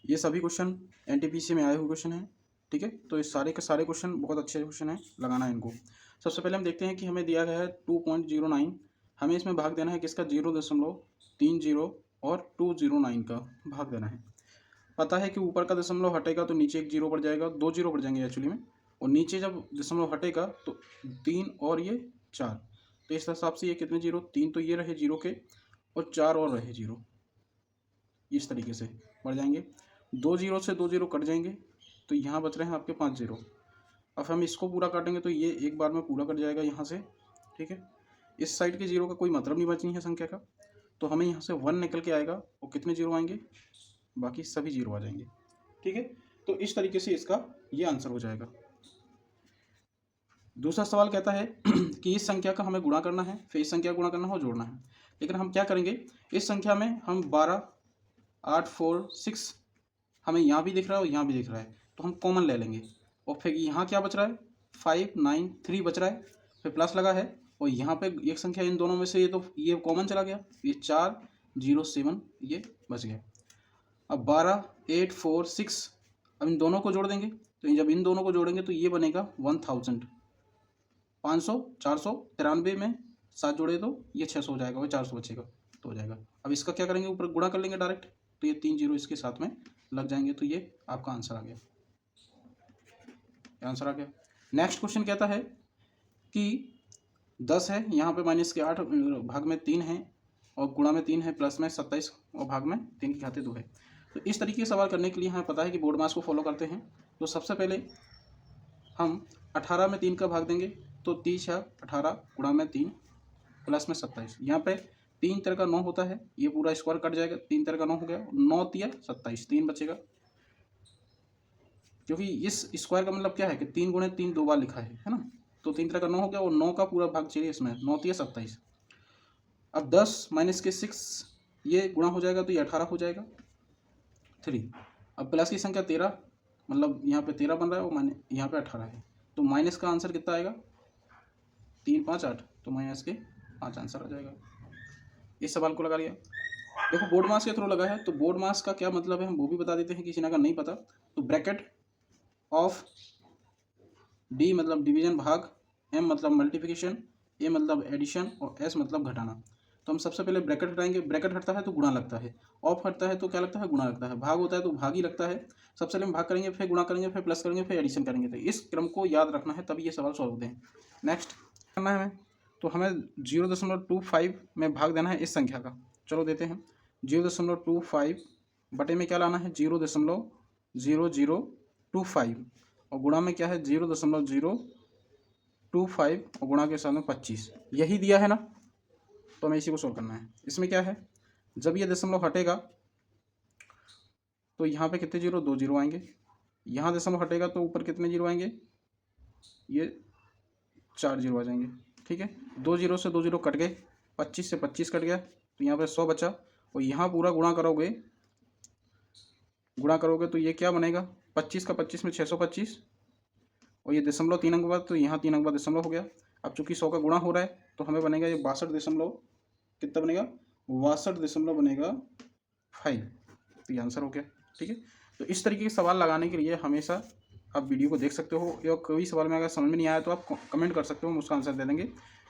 ये सभी question NTPC में आए हुए क्वेश्चन हैं, ठीक है। तो ये सारे के सारे क्वेश्चन बहुत अच्छे क्वेश्चन हैं, लगाना है इनको। सबसे पहले हम देखते हैं कि हमें दिया गया है 2.09, हमें इसमें भाग देना है किसका, 0.30 और 209 का भाग देना है। पता है कि ऊपर का दशमलव हटेगा तो नीचे एक जीरो पड़ जाएगा, 2 जीरो पड़ जाएंगे एक्चुअली में, और नीचे जब दशमलव हटेगा तो 3 और ये 4, तो इस हिसाब से ये कितने जीरो, 3 तो ये रहे जीरो के और 4 और रहे जीरो, इस तरीके से बढ़ जाएंगे। 2 जीरो से 2 जीरो कट जाएंगे तो यहाँ बच रहे हैं आपके 5 जीरो। अब हम इसको पूरा काटेंगे तो ये एक बार में पूरा कट जाएगा यहाँ से, ठीक है। इस साइड के जीरो का कोई मतलब नहीं बचनी है संख्या का, तो हमें यहाँ से 1 निकल के आएगा और कितने जीरो आएंगे, बाकी सभी जीरो आ जाएंगे, ठीक है। तो इस तरीके से इसका ये आंसर हो जाएगा। दूसरा सवाल कहता है कि इस संख्या का हमें गुणा करना है, फिर इस संख्या का गुणा करना है और जोड़ना है। लेकिन हम क्या करेंगे, इस संख्या में हम 12, 8, 4, 6 हमें यहाँ भी दिख रहा है और यहाँ भी दिख रहा है, तो हम कॉमन ले लेंगे। और फिर यहाँ क्या बच रहा है, 5, 9, 3 बच रहा है, फिर प्लस लगा है और यहाँ पे एक संख्या इन दोनों में से ये कॉमन चला गया, ये 4, 0, 7 ये बच गया। अब 12, 8, 4, 6 अब इन दोनों को जोड़ देंगे, तो जब इन दोनों को जोड़ेंगे तो ये बनेगा 1000, 500, 493 में 7 जोड़े तो ये 600 हो जाएगा, वो 400 बचेगा तो हो जाएगा। अब इसका क्या करेंगे, ऊपर गुणा कर लेंगे डायरेक्ट, तो ये 3 जीरो इसके साथ में लग जाएंगे, तो ये आपका आंसर आ गया, आंसर आ गया। नेक्स्ट क्वेश्चन कहता है कि 10 है, यहाँ पे माइनस के 8 भाग में 3 है और गुणा में 3 है, प्लस में 27 और भाग में 3 के खाते 2 है। तो इस तरीके से सवाल करने के लिए हमें पता है कि बोर्ड मास को फॉलो करते हैं। तो सबसे पहले हम 18 में 3 का भाग देंगे, तो 30 है 18 गुणा में 3 प्लस में 27, यहाँ पे 3 तरह का 9 होता है, ये पूरा स्क्वायर कट जाएगा, 3 तरह का 9 हो गया, 9 तिया 27, 3 बचेगा, क्योंकि इस स्क्वायर का मतलब क्या है कि 3 गुणे 3 2 बार लिखा है ना, तो 3 तरह का 9 हो गया और 9 का पूरा भाग चाहिए इसमें, 9 तिया 27। अब 10 माइनस के 6 ये गुणा हो जाएगा तो ये 18 हो जाएगा 3। अब प्लस की संख्या 13, मतलब यहाँ पे 13 बन रहा है और यहाँ पे 18 है, तो माइनस का आंसर कितना आएगा, 3, 5, 8, तो माइनस के 5 आंसर आ जाएगा। इस सवाल को लगा लिया। देखो बोर्ड मास के थ्रू लगा है, तो बोर्ड मास का क्या मतलब है हम वो भी बता देते हैं, किसी ने अगर नहीं पता तो ब्रैकेट ऑफ डी मतलब डिवीजन भाग, एम मतलब मल्टीप्लिकेशन, ए मतलब एडिशन और एस मतलब घटाना। तो हम सबसे पहले ब्रैकेट हटाएंगे, ब्रैकेट हटता है तो गुणा लगता है, ऑफ हटता है तो क्या लगता है, गुणा लगता है, भाग होता है तो भाग ही लगता है। सबसे पहले हम भाग करेंगे, फिर गुणा करेंगे, फिर प्लस करेंगे, फिर एडिशन करेंगे। तो इस क्रम को याद रखना है, तभी ये सवाल सॉल्व होते हैं। नेक्स्ट करना है हमें, तो हमें 0.25 में भाग देना है इस संख्या का, चलो देते हैं। 0.25 बटे में क्या लाना है, 0.0025 और गुणा में क्या है 0.025 और गुणा के साथ में 25, यही दिया है ना, तो हमें इसी को सोल्व करना है। इसमें क्या है, जब ये दशमलव हटेगा तो यहाँ पे कितने जीरो, 2 जीरो आएंगे, यहाँ दशमलव हटेगा तो ऊपर कितने जीरो आएंगे, ये 4 जीरो आ जाएंगे, ठीक है। 2 जीरो से 2 जीरो कट गए, 25 से 25 कट गया, तो यहाँ पे 100 बचा, और यहाँ पूरा गुणा करोगे तो ये क्या बनेगा, 25 का 25 में 625 और ये दशमलव 3 अंक बाद, तो यहाँ 3 अंक बाद दशमलव हो गया। अब चूंकि 100 का गुणा हो रहा है तो हमें बनेगा ये 62 दशमलव कितना बनेगा, 62 दशमलव बनेगा 5, तो ये आंसर हो गया, ठीक है। तो इस तरीके के सवाल लगाने के लिए हमेशा आप वीडियो को देख सकते हो, या कोई सवाल में अगर समझ में नहीं आया तो आप कमेंट कर सकते हो, हम उसका आंसर दे देंगे।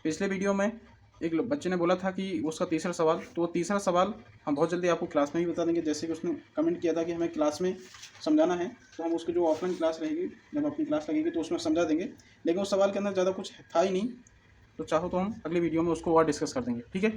पिछले वीडियो में एक बच्चे ने बोला था कि उसका तीसरा सवाल, तो वो तीसरा सवाल हम बहुत जल्दी आपको क्लास में भी बता देंगे। जैसे कि उसने कमेंट किया था कि हमें क्लास में समझाना है, तो हम उसकी जो ऑफलाइन क्लास रहेगी, जब अपनी क्लास लगेगी तो उसमें समझा देंगे। लेकिन उस सवाल के अंदर ज़्यादा कुछ था ही नहीं, तो चाहो तो हम अगली वीडियो में उसको और डिस्कस कर देंगे, ठीक है।